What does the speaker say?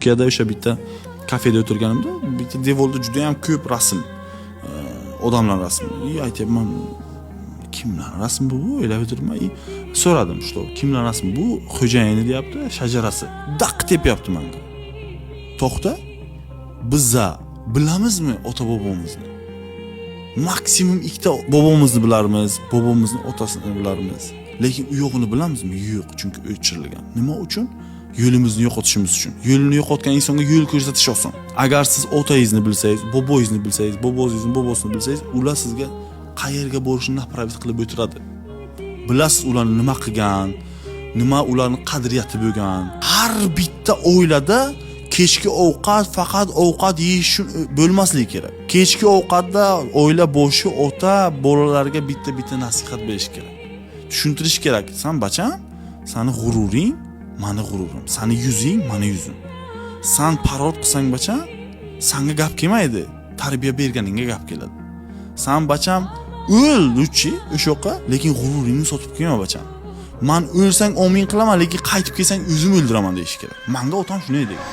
Turkiyada o'sha bitta kafeda o'tirganimda bitta devorda juda ham ko'p rasm, odamlar rasmi. Aytyapman, kimlar rasmi bu? O'ylab o'tirman. So'radim, что kimlar rasmi bu? Xo'jayini deyapti, shajarasi. Daq tepyapti menga. To'xta. Biza bilamizmi ota-bobomizni? Maksimum ikkita bobomizni bilarmiz, bobomizning otasini bilarmiz. Lekin u yo'g'ini bilamizmi? Yo'q, chunki o'chirilgan. Nima uchun? Yo'limizni yo'qotishimiz uchun. Yo'lini yo'qotgan insonga yo'l ko'rsatish oson. Agar siz otangizni bilsangiz, bobongizni bilsangiz, bobongizning bobosini bilsangiz, ular sizga qayerga borishni napravit qilib o'tiradi. Bilasiz ularni nima qilgan, nima ularning qadriyati bo'lgan. Har bitta oilada kechki ovqat faqat ovqat yeyish uchun bo'lmasligi kerak. Kechki ovqatda oila boshi ota bolalarga bitta nasihat berish kerak. Tushuntirish kerak. Sen bacham, seni g'ururing, meni g'ururim. Seni yuzing, meni yuzim. Sen parod qilsang bacham, senga gap kelmaydi. Tarbiya berganingga gap keladi. Sen bacham o'l o'chi o'sha yoqqa, lekin g'ururingni sotib kelma bacham. Men o'lsang omin qilaman, lekin qaytib kelsang o'zim o'ldiraman deyish kerak. Menga otam shunday dedi.